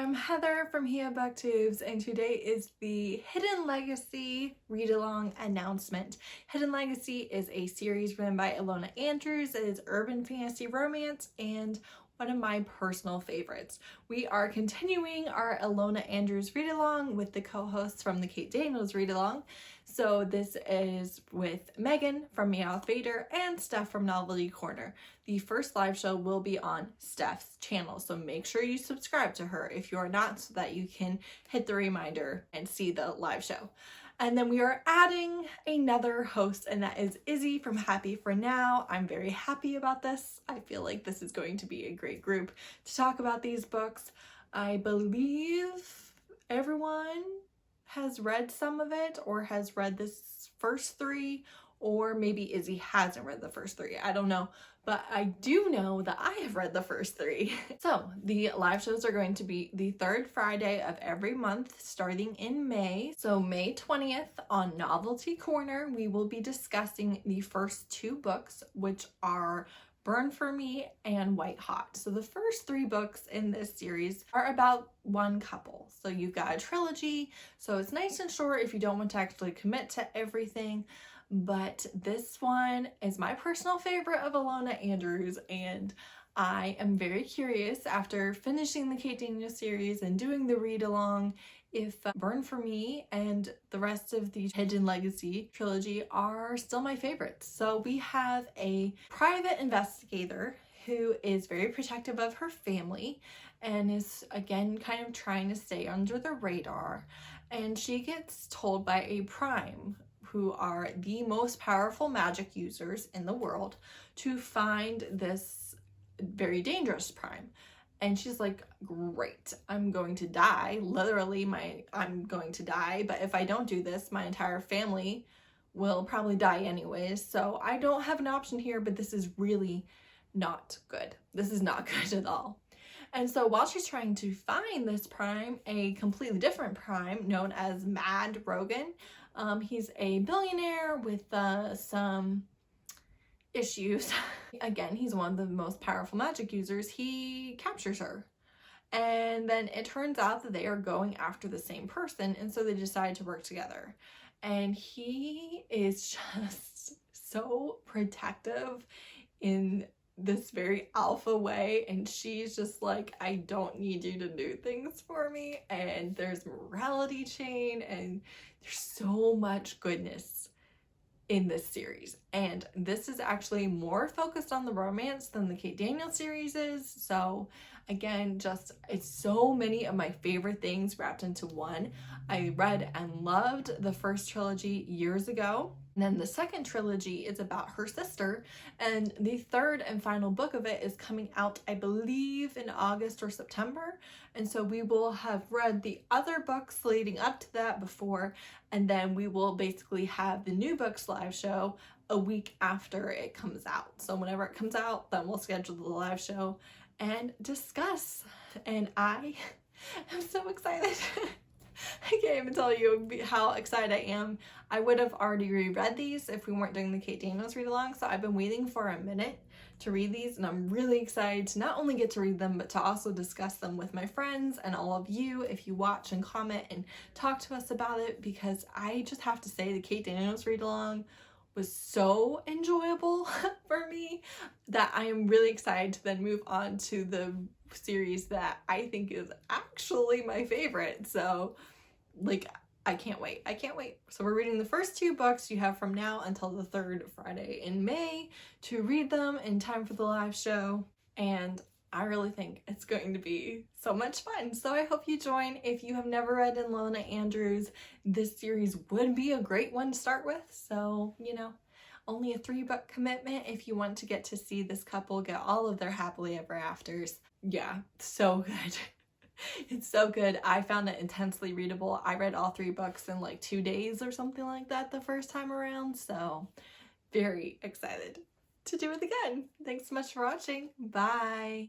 I'm Heather from here booktubes, and today is the Hidden Legacy read-along announcement. Hidden Legacy is a series written by Ilona Andrews. It is urban fantasy romance and one of my personal favorites. We are continuing our Ilona Andrews read-along with the co-hosts from the Kate Daniels read-along. So this is with Megan from Meowth, Vader, and Steph from Novelty Corner. The first live show will be on Steph's channel, so make sure you subscribe to her if you are not, so that you can hit the reminder and see the live show. And then we are adding another host, and that is Izzy from Happy for Now. I'm very happy about this. I feel like this is going to be a great group to talk about these books. I believe everyone has read some of it or has read this first three, or maybe Izzy hasn't read the first three. I don't know, but I do know that I have read the first three. So the live shows are going to be the third Friday of every month starting in May. So May 20th on Novelty Corner, we will be discussing the first two books, which are Burn For Me and White Hot. So the first three books in this series are about one couple. So you've got a trilogy, so it's nice and short if you don't want to actually commit to everything. But this one is my personal favorite of Ilona Andrews, and I am very curious, after finishing the Kate Daniels series and doing the read-along, if Burn For Me and the rest of the Hidden Legacy trilogy are still my favorites. So we have a private investigator who is very protective of her family and is, again, kind of trying to stay under the radar. And she gets told by a prime, who are the most powerful magic users in the world, to find this very dangerous prime. And she's like, great, I'm going to die. Literally, I'm going to die. But if I don't do this, my entire family will probably die anyways. So I don't have an option here, but this is really not good. This is not good at all. And so while she's trying to find this prime, a completely different prime known as Mad Rogan, he's a billionaire with some issues. Again, he's one of the most powerful magic users. He captures her. And then it turns out that they are going after the same person, and so they decide to work together. And he is just so protective in this very alpha way, and she's just like, I don't need you to do things for me. And there's morality chain, and there's so much goodness in this series, and this is actually more focused on the romance than the Kate Daniels series is. So again, just, it's so many of my favorite things wrapped into one. I read and loved the first trilogy years ago. And then the second trilogy is about her sister, and the third and final book of it is coming out, I believe, in August or September. And so we will have read the other books leading up to that before, and then we will basically have the new books live show a week after it comes out. So whenever it comes out, then we'll schedule the live show and discuss. And I am so excited. I can't even tell you how excited I am. I would have already reread these if we weren't doing the Kate Daniels read-along, so I've been waiting for a minute to read these, and I'm really excited to not only get to read them, but to also discuss them with my friends and all of you if you watch and comment and talk to us about it, because I just have to say the Kate Daniels read-along was so enjoyable for me that I am really excited to then move on to the series that I think is actually my favorite. So like, I can't wait. I can't wait. So we're reading the first two books. You have from now until the third Friday in May to read them in time for the live show. And I really think it's going to be so much fun. So I hope you join. If you have never read Ilona Andrews, this series would be a great one to start with. So, you know, only a 3-book commitment if you want to get to see this couple get all of their happily ever afters. Yeah, so good. It's so good. I found it intensely readable. I read all 3 books in like 2 days or something like that the first time around. So very excited to do it again. Thanks so much for watching. Bye.